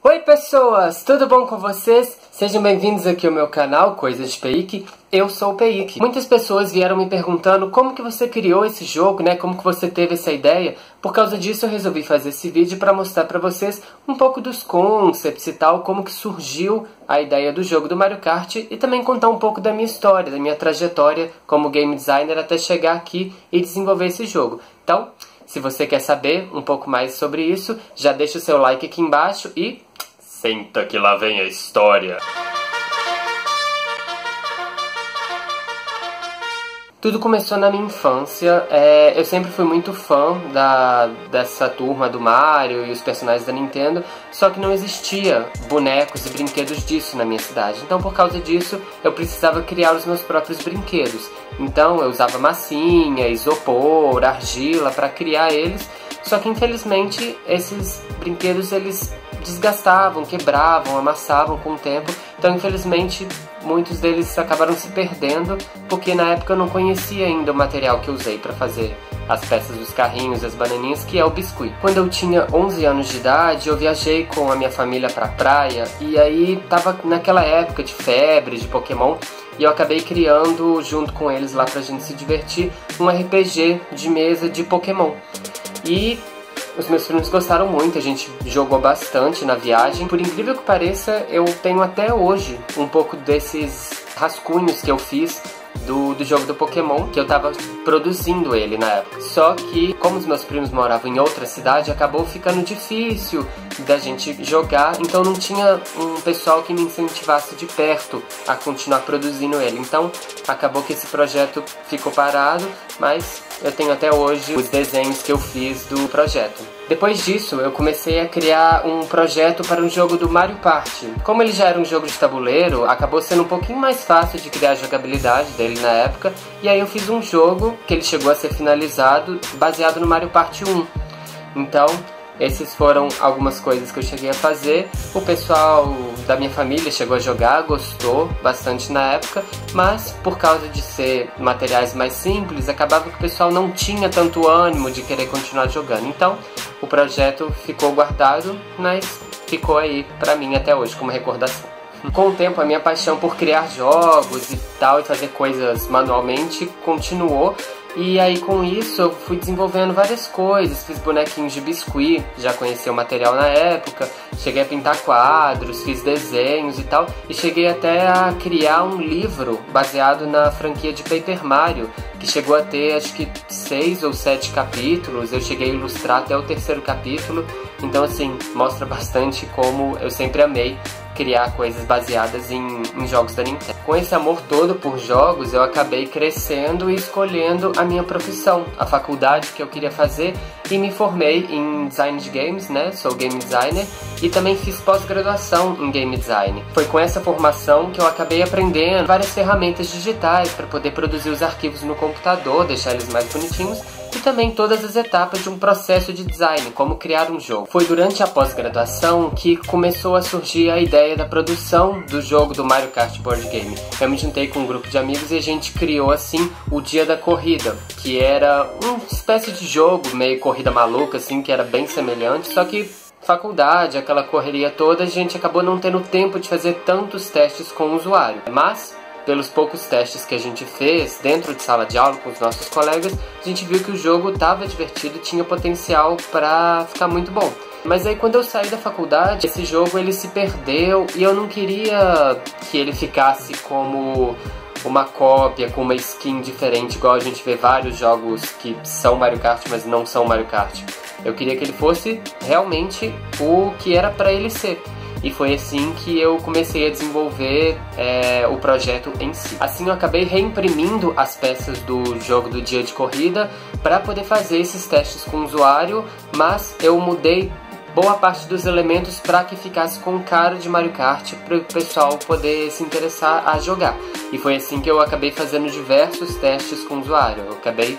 Oi pessoas, tudo bom com vocês? Sejam bem-vindos aqui ao meu canal Coisas de Peik. Eu sou o Peik. Muitas pessoas vieram me perguntando como que você criou esse jogo, né? Como que você teve essa ideia. Por causa disso eu resolvi fazer esse vídeo para mostrar para vocês um pouco dos concepts e tal, como que surgiu a ideia do jogo do Mario Kart e também contar um pouco da minha história, da minha trajetória como game designer até chegar aqui e desenvolver esse jogo. Então, se você quer saber um pouco mais sobre isso, já deixa o seu like aqui embaixo e senta que lá vem a história. Tudo começou na minha infância. Eu sempre fui muito fã dessa turma do Mario e os personagens da Nintendo, só que não existia bonecos e brinquedos disso na minha cidade. Então, por causa disso, eu precisava criar os meus próprios brinquedos. Então, eu usava massinha, isopor, argila para criar eles. Só que, infelizmente, esses brinquedos eles desgastavam, quebravam, amassavam com o tempo. Então, infelizmente, muitos deles acabaram se perdendo, porque na época eu não conhecia ainda o material que eu usei para fazer as peças dos carrinhos, as bananinhas, que é o biscuit. Quando eu tinha 11 anos de idade, eu viajei com a minha família pra praia, e aí tava naquela época de febre, de Pokémon, e eu acabei criando, junto com eles lá pra gente se divertir, um RPG de mesa de Pokémon. E os meus primos gostaram muito, a gente jogou bastante na viagem. Por incrível que pareça, eu tenho até hoje um pouco desses rascunhos que eu fiz do jogo do Pokémon, que eu tava produzindo ele na época. Só que, como os meus primos moravam em outra cidade, acabou ficando difícil da gente jogar, então não tinha um pessoal que me incentivasse de perto a continuar produzindo ele. Então, acabou que esse projeto ficou parado, mas eu tenho até hoje os desenhos que eu fiz do projeto. Depois disso, eu comecei a criar um projeto para um jogo do Mario Party. Como ele já era um jogo de tabuleiro, acabou sendo um pouquinho mais fácil de criar a jogabilidade dele na época. E aí eu fiz um jogo que ele chegou a ser finalizado, baseado no Mario Party 1. Então, essas foram algumas coisas que eu cheguei a fazer. O pessoal da minha família chegou a jogar, gostou bastante na época, mas por causa de ser materiais mais simples, acabava que o pessoal não tinha tanto ânimo de querer continuar jogando. Então, o projeto ficou guardado, mas ficou aí pra mim até hoje como recordação. Com o tempo, a minha paixão por criar jogos e tal, e fazer coisas manualmente, continuou. E aí com isso eu fui desenvolvendo várias coisas, fiz bonequinhos de biscuit, já conhecia o material na época, cheguei a pintar quadros, fiz desenhos e tal, e cheguei até a criar um livro baseado na franquia de Paper Mario, que chegou a ter acho que 6 ou 7 capítulos, eu cheguei a ilustrar até o 3º capítulo, então assim, mostra bastante como eu sempre amei criar coisas baseadas em jogos da Nintendo. Com esse amor todo por jogos, eu acabei crescendo e escolhendo a minha profissão, a faculdade que eu queria fazer, e me formei em design de games, né? Sou game designer e também fiz pós-graduação em game design. Foi com essa formação que eu acabei aprendendo várias ferramentas digitais para poder produzir os arquivos no computador, deixar eles mais bonitinhos, e também todas as etapas de um processo de design, como criar um jogo. Foi durante a pós-graduação que começou a surgir a ideia da produção do jogo do Mario Kart Board Game. Eu me juntei com um grupo de amigos e a gente criou assim o Dia da Corrida, que era uma espécie de jogo meio corrida maluca assim, que era bem semelhante, só que faculdade, aquela correria toda, a gente acabou não tendo tempo de fazer tantos testes com o usuário. Mas pelos poucos testes que a gente fez dentro de sala de aula com os nossos colegas, a gente viu que o jogo estava divertido e tinha potencial para ficar muito bom. Mas aí quando eu saí da faculdade, esse jogo ele se perdeu e eu não queria que ele ficasse como uma cópia, com uma skin diferente, igual a gente vê vários jogos que são Mario Kart, mas não são Mario Kart. Eu queria que ele fosse realmente o que era para ele ser. E foi assim que eu comecei a desenvolver o projeto em si. Assim eu acabei reimprimindo as peças do jogo do dia de corrida para poder fazer esses testes com o usuário, mas eu mudei boa parte dos elementos para que ficasse com cara de Mario Kart para o pessoal poder se interessar a jogar. E foi assim que eu acabei fazendo diversos testes com o usuário. Eu acabei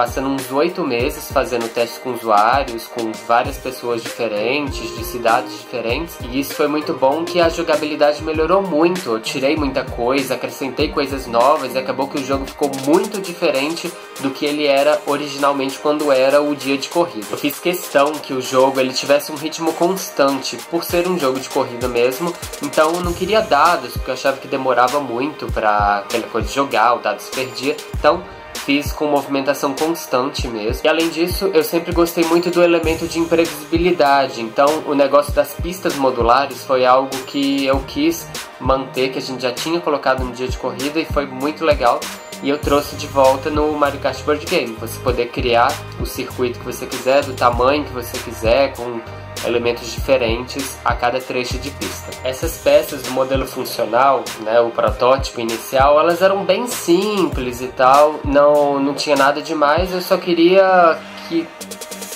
passando uns 8 meses fazendo testes com usuários, com várias pessoas diferentes, de cidades diferentes. E isso foi muito bom, que a jogabilidade melhorou muito. Eu tirei muita coisa, acrescentei coisas novas e acabou que o jogo ficou muito diferente do que ele era originalmente quando era o dia de corrida. Eu fiz questão que o jogo ele tivesse um ritmo constante, por ser um jogo de corrida mesmo. Então eu não queria dados, porque eu achava que demorava muito pra aquela coisa de jogar, o dado se perdia. Então fiz com movimentação constante mesmo. E além disso, eu sempre gostei muito do elemento de imprevisibilidade. Então o negócio das pistas modulares foi algo que eu quis manter, que a gente já tinha colocado no dia de corrida, e foi muito legal. E eu trouxe de volta no Mario Kart Board Game. Você poder criar o circuito que você quiser, do tamanho que você quiser, com elementos diferentes a cada trecho de pista. Essas peças do modelo funcional, né, o protótipo inicial, elas eram bem simples e tal, não tinha nada demais. Eu só queria que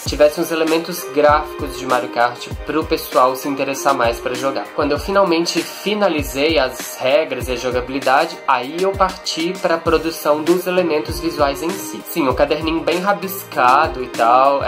tivesse uns elementos gráficos de Mario Kart para o pessoal se interessar mais para jogar. Quando eu finalmente finalizei as regras e a jogabilidade, aí eu parti para a produção dos elementos visuais em si. Sim, um caderninho bem rabiscado e tal,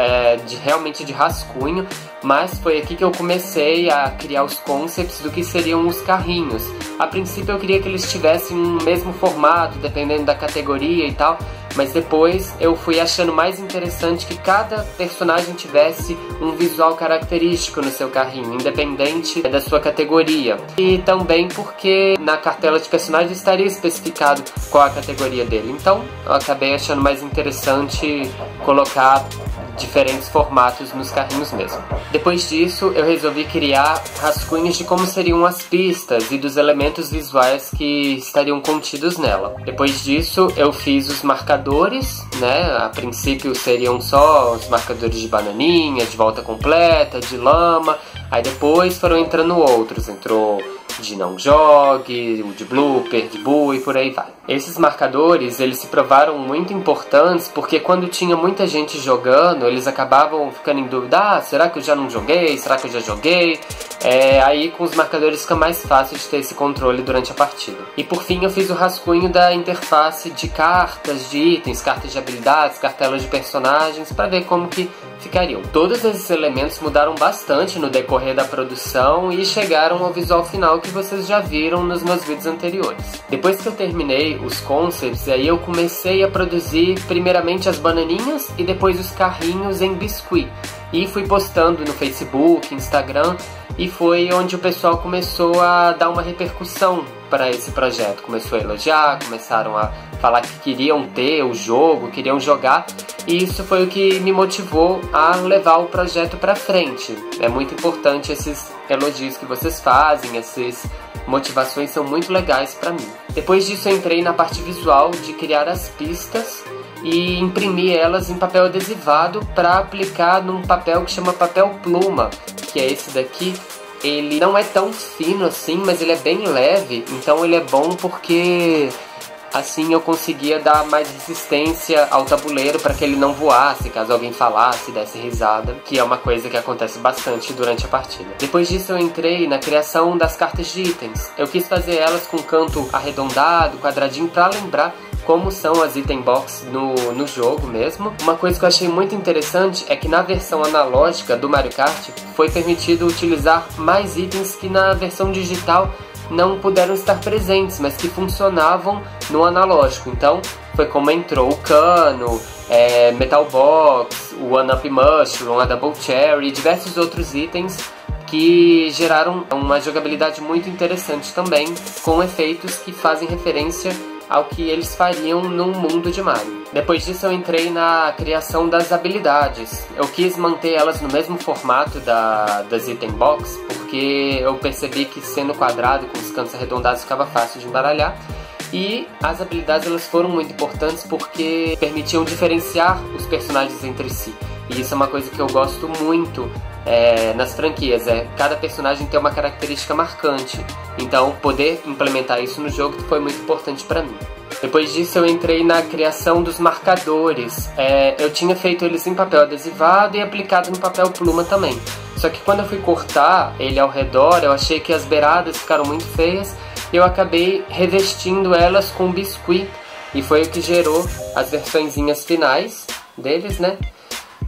realmente de rascunho, mas foi aqui que eu comecei a criar os concepts do que seriam os carrinhos. A princípio eu queria que eles tivessem um mesmo formato, dependendo da categoria e tal, mas depois eu fui achando mais interessante que cada personagem tivesse um visual característico no seu carrinho, independente da sua categoria. E também porque na cartela de personagem estaria especificado qual a categoria dele. Então eu acabei achando mais interessante colocar diferentes formatos nos carrinhos mesmo. Depois disso, eu resolvi criar rascunhos de como seriam as pistas e dos elementos visuais que estariam contidos nela. Depois disso, eu fiz os marcadores, né? A princípio seriam só os marcadores de bananinha, de volta completa, de lama. Aí depois foram entrando outros, entrou de não jogue, o de blooper, de boo e por aí vai. Esses marcadores, eles se provaram muito importantes porque quando tinha muita gente jogando, eles acabavam ficando em dúvida, será que eu já não joguei? Será que eu já joguei? Aí com os marcadores fica mais fácil de ter esse controle durante a partida. E por fim eu fiz o rascunho da interface de cartas, de itens, cartas de habilidades, cartelas de personagens, para ver como que ficariam. Todos esses elementos mudaram bastante no decorrer da produção e chegaram ao visual final que vocês já viram nos meus vídeos anteriores. Depois que eu terminei os concepts, aí eu comecei a produzir primeiramente as bananinhas e depois os carrinhos em biscuit. E fui postando no Facebook, Instagram, e foi onde o pessoal começou a dar uma repercussão para esse projeto. Começou a elogiar, começaram a falar que queriam ter o jogo, queriam jogar, e isso foi o que me motivou a levar o projeto para frente. É muito importante esses elogios que vocês fazem, essas motivações são muito legais para mim. Depois disso eu entrei na parte visual de criar as pistas e imprimir elas em papel adesivado para aplicar num papel que chama papel pluma, que é esse daqui. Ele não é tão fino assim, mas ele é bem leve, então ele é bom porque assim eu conseguia dar mais resistência ao tabuleiro para que ele não voasse, caso alguém falasse, desse risada, que é uma coisa que acontece bastante durante a partida. Depois disso eu entrei na criação das cartas de itens. Eu quis fazer elas com canto arredondado, quadradinho, para lembrar como são as item box no jogo mesmo. Uma coisa que eu achei muito interessante é que na versão analógica do Mario Kart foi permitido utilizar mais itens que na versão digital não puderam estar presentes, mas que funcionavam no analógico. Então foi como entrou o cano, Metal Box, o One Up Mushroom, a Double Cherry e diversos outros itens que geraram uma jogabilidade muito interessante também, com efeitos que fazem referência ao que eles fariam num mundo de Mario. Depois disso eu entrei na criação das habilidades. Eu quis manter elas no mesmo formato das item box, porque eu percebi que sendo quadrado com os cantos arredondados ficava fácil de embaralhar. E as habilidades elas foram muito importantes porque permitiam diferenciar os personagens entre si. E isso é uma coisa que eu gosto muito nas franquias, cada personagem tem uma característica marcante. Então poder implementar isso no jogo foi muito importante para mim. Depois disso eu entrei na criação dos marcadores. Eu tinha feito eles em papel adesivado e aplicado no papel pluma também. Só que quando eu fui cortar ele ao redor, eu achei que as beiradas ficaram muito feias e eu acabei revestindo elas com biscuit. E foi o que gerou as versõezinhas finais. deles, né?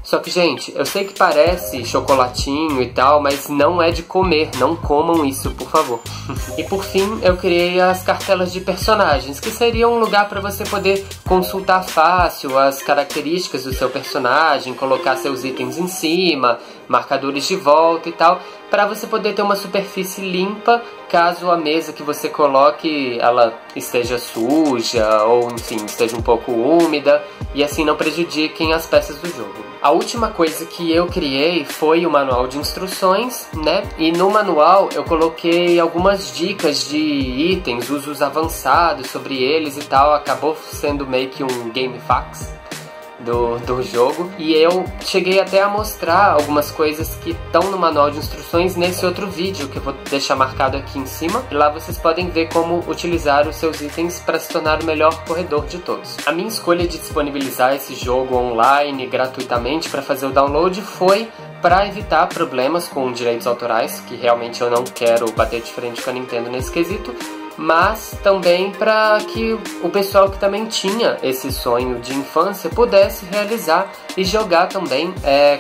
Só que, gente, eu sei que parece chocolatinho e tal, mas não é de comer, não comam isso, por favor. E por fim, eu criei as cartelas de personagens, que seria um lugar para você poder consultar fácil as características do seu personagem, colocar seus itens em cima, marcadores de volta e tal, para você poder ter uma superfície limpa caso a mesa que você coloque ela esteja suja ou, enfim, esteja um pouco úmida e assim não prejudiquem as peças do jogo. A última coisa que eu criei foi o manual de instruções, né? E no manual eu coloquei algumas dicas de itens, usos avançados sobre eles e tal. Acabou sendo meio que um GameFAQs do jogo. E eu cheguei até a mostrar algumas coisas que estão no manual de instruções nesse outro vídeo que eu vou deixar marcado aqui em cima. E lá vocês podem ver como utilizar os seus itens para se tornar o melhor corredor de todos. A minha escolha de disponibilizar esse jogo online gratuitamente para fazer o download foi para evitar problemas com direitos autorais, que realmente eu não quero bater de frente com a Nintendo nesse quesito, mas também para que o pessoal que também tinha esse sonho de infância pudesse realizar e jogar também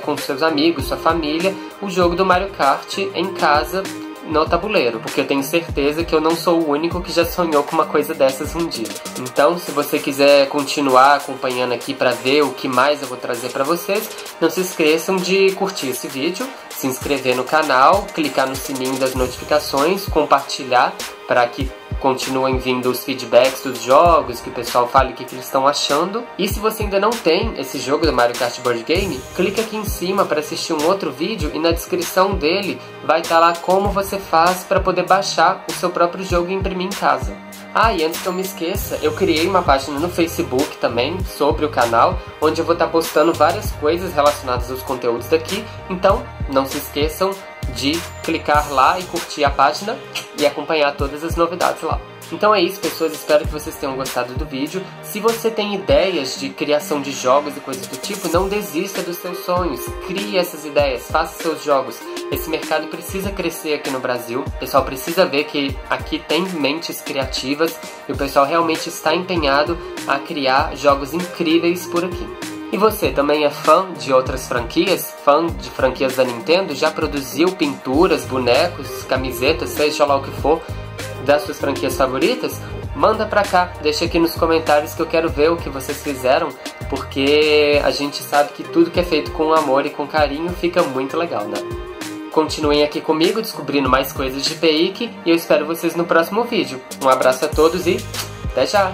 com seus amigos, sua família, o jogo do Mario Kart em casa, no tabuleiro, porque eu tenho certeza que eu não sou o único que já sonhou com uma coisa dessas um dia. Então, se você quiser continuar acompanhando aqui para ver o que mais eu vou trazer para vocês, não se esqueçam de curtir esse vídeo, se inscrever no canal, clicar no sininho das notificações, compartilhar para que continuem vindo os feedbacks dos jogos, que o pessoal fale o que eles estão achando. E se você ainda não tem esse jogo do Mario Kart Board Game, clica aqui em cima para assistir um outro vídeo e na descrição dele vai estar lá como você faz para poder baixar o seu próprio jogo e imprimir em casa. Ah, e antes que eu me esqueça, eu criei uma página no Facebook também sobre o canal, onde eu vou estar postando várias coisas relacionadas aos conteúdos daqui, então não se esqueçam de clicar lá e curtir a página e acompanhar todas as novidades lá. Então é isso, pessoas, espero que vocês tenham gostado do vídeo. Se você tem ideias de criação de jogos e coisas do tipo, não desista dos seus sonhos, crie essas ideias, faça seus jogos. Esse mercado precisa crescer aqui no Brasil, o pessoal precisa ver que aqui tem mentes criativas e o pessoal realmente está empenhado a criar jogos incríveis por aqui. E você também é fã de outras franquias? Fã de franquias da Nintendo? Já produziu pinturas, bonecos, camisetas, seja lá o que for, das suas franquias favoritas? Manda pra cá, deixa aqui nos comentários que eu quero ver o que vocês fizeram, porque a gente sabe que tudo que é feito com amor e com carinho fica muito legal, né? Continuem aqui comigo descobrindo mais coisas de PIC e eu espero vocês no próximo vídeo. Um abraço a todos e até já!